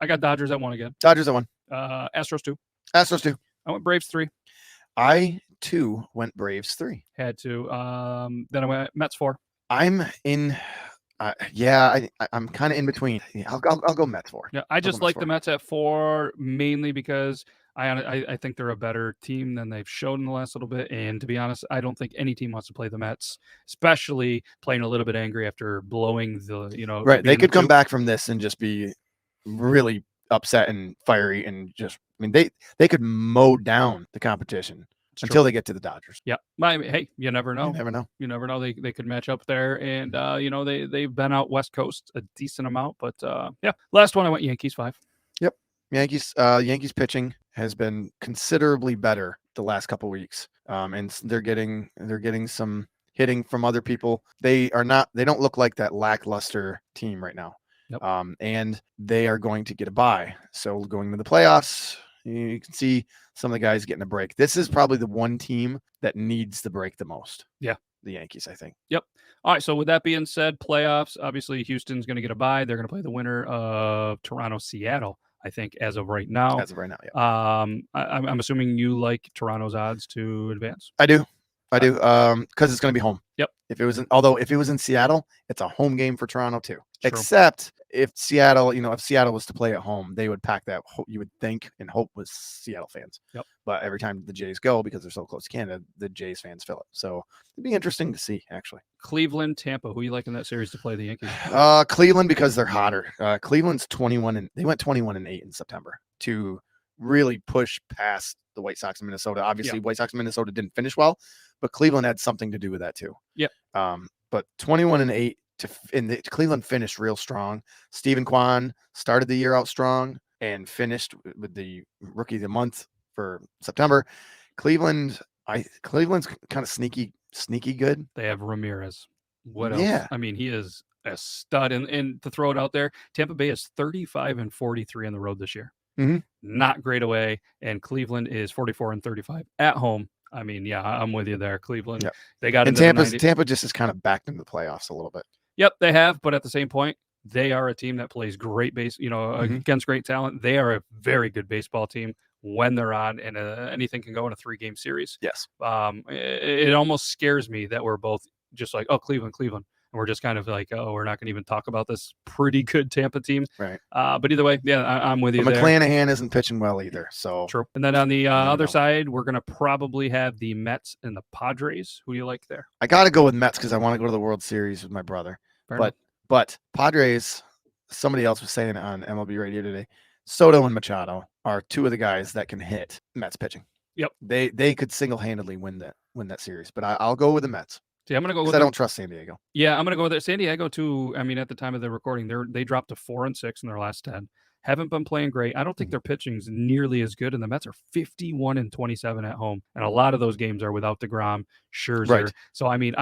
I got Dodgers at 1 again. Dodgers at 1. Astros 2. Astros 2. I went Braves 3. I, too, went Braves 3. Had to. Then I went Mets 4. I'm in... I'm kind of in between. Yeah, I'll go Mets 4. Yeah, I just like the Mets at 4, mainly because I think they're a better team than they've shown in the last little bit. And to be honest, I don't think any team wants to play the Mets, especially playing a little bit angry after blowing the, Right. They could come back from this and just be really upset and fiery and just, I mean, they could mow down the competition. Until they get to the Dodgers. Yeah. Hey, you never know. You never know. They could match up there. And, they've been out West Coast a decent amount. But, yeah. Last one, I went Yankees 5. Yep. Yankees pitching has been considerably better the last couple of weeks. And they're getting some hitting from other people. They don't look like that lackluster team right now. Yep. And they are going to get a bye. So going to the playoffs, you can see some of the guys getting a break. This is probably the one team that needs the break the most. Yeah. The Yankees, I think. Yep. All right. So with that being said, playoffs, obviously Houston's going to get a bye. They're going to play the winner of Toronto-Seattle, I think, as of right now. Yeah. I'm assuming you like Toronto's odds to advance. I do. Because it's going to be home. Yep. If it was in Seattle, it's a home game for Toronto too. True. Except if Seattle was to play at home, they would pack that. You would think and hope with Seattle fans. Yep. But every time the Jays go, because they're so close to Canada, the Jays fans fill it. So it'd be interesting to see, actually. Cleveland, Tampa. Who you like in that series to play the Yankees? Cleveland, because they're hotter. Cleveland's 21 and they went 21-8 in September to really push past the White Sox and Minnesota. Obviously, White Sox and Minnesota didn't finish well, but Cleveland had something to do with that too. Yeah. But 21-8 Cleveland finished real strong. Steven Kwan started the year out strong and finished with the Rookie of the Month for September. Cleveland's kind of sneaky good. They have Ramirez. What else? Yeah. I mean, he is a stud. And to throw it out there, Tampa Bay is 35-43 on the road this year. Mm-hmm. Not great away. And Cleveland is 44-35 at home. I mean, yeah, I'm with you there. Cleveland. Yep. They got into Tampa just is kind of backed into the playoffs a little bit. Yep, they have. But at the same point, they are a team that plays great base, against great talent. They are a very good baseball team when they're on, and anything can go in a 3-game series. Yes. It almost scares me that we're both just like, oh, Cleveland. And we're just kind of like, oh, we're not going to even talk about this pretty good Tampa team. Right. But either way, yeah, I'm with you but there. McClanahan isn't pitching well either. So true. And then on the other side, we're going to probably have the Mets and the Padres. Who do you like there? I got to go with Mets because I want to go to the World Series with my brother. But Padres, somebody else was saying on MLB radio today, Soto and Machado are two of the guys that can hit Mets pitching. Yep. They could single-handedly win that series. But I'll go with the Mets. See, I'm going to go with I don't trust San Diego. Yeah, I'm going to go with it. San Diego, too. I mean, at the time of the recording, they dropped to 4-6 in their last 10. Haven't been playing great. I don't think their pitching's nearly as good, and the Mets are 51-27 at home, and a lot of those games are without DeGrom, Scherzer. Right. So, I mean,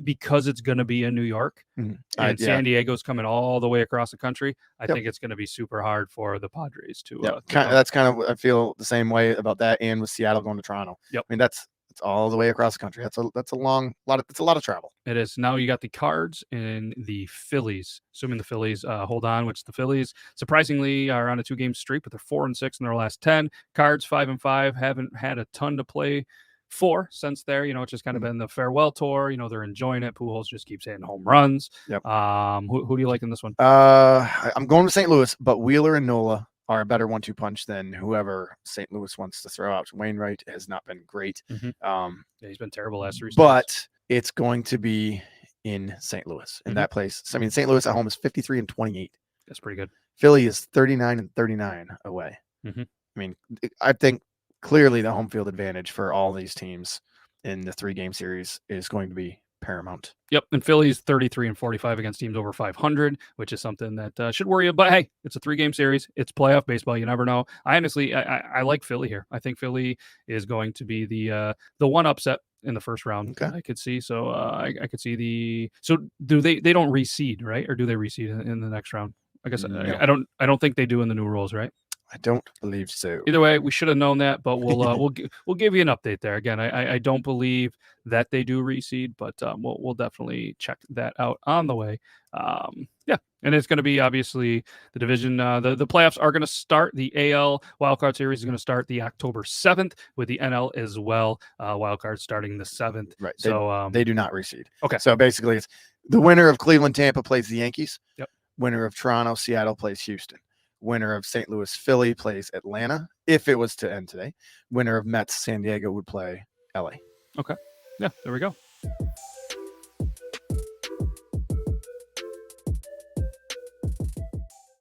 because it's going to be in New York, and San Diego's coming all the way across the country, I think it's going to be super hard for the Padres to. That's kind of I feel the same way about that, and with Seattle going to Toronto. Yep. I mean, it's all the way across the country. It's a lot of travel. It is. Now you got the Cards and the Phillies. Assuming the Phillies hold on, which the Phillies surprisingly are on a 2-game streak, but they're 4-6 in their last 10. Cards 5-5, haven't had a ton to play for since there. It's just kind of been the farewell tour. They're enjoying it. Pujols just keeps hitting home runs. Yep. Who do you like in this one? I'm going with St. Louis, but Wheeler and Nola are a better 1-2 punch than whoever St. Louis wants to throw out. Wainwright has not been great. Mm-hmm. He's been terrible last 3 seasons. But it's going to be in St. Louis, in that place. So, I mean, St. Louis at home is 53-28. That's pretty good. Philly is 39-39 away. Mm-hmm. I mean, I think clearly the home field advantage for all these teams in the 3-game series is going to be paramount. Yep, and Philly's 33-45 against teams over 500, which is something that should worry you. But hey, it's a 3-game series. It's playoff baseball. You never know. I honestly, I like Philly here. I think Philly is going to be the one upset in the first round. Okay. I could see. So I could see the. So do they don't reseed, right? Or do they reseed in the next round? I guess No. I don't think they do in the new rules, right? I don't believe so. Either way, we should have known that, but we'll give you an update there. Again, I don't believe that they do reseed, but we'll definitely check that out on the way. Yeah, and it's going to be obviously the division. The playoffs are going to start. The AL wildcard series is going to start the October 7th with the NL as well. Wildcard starting the 7th. Right. So they do not reseed. Okay. So basically, it's the winner of Cleveland Tampa plays the Yankees. Yep. Winner of Toronto Seattle plays Houston. Winner of St. Louis Philly plays Atlanta. If it was to end today, winner of Mets San Diego would play LA. Okay. Yeah, there we go.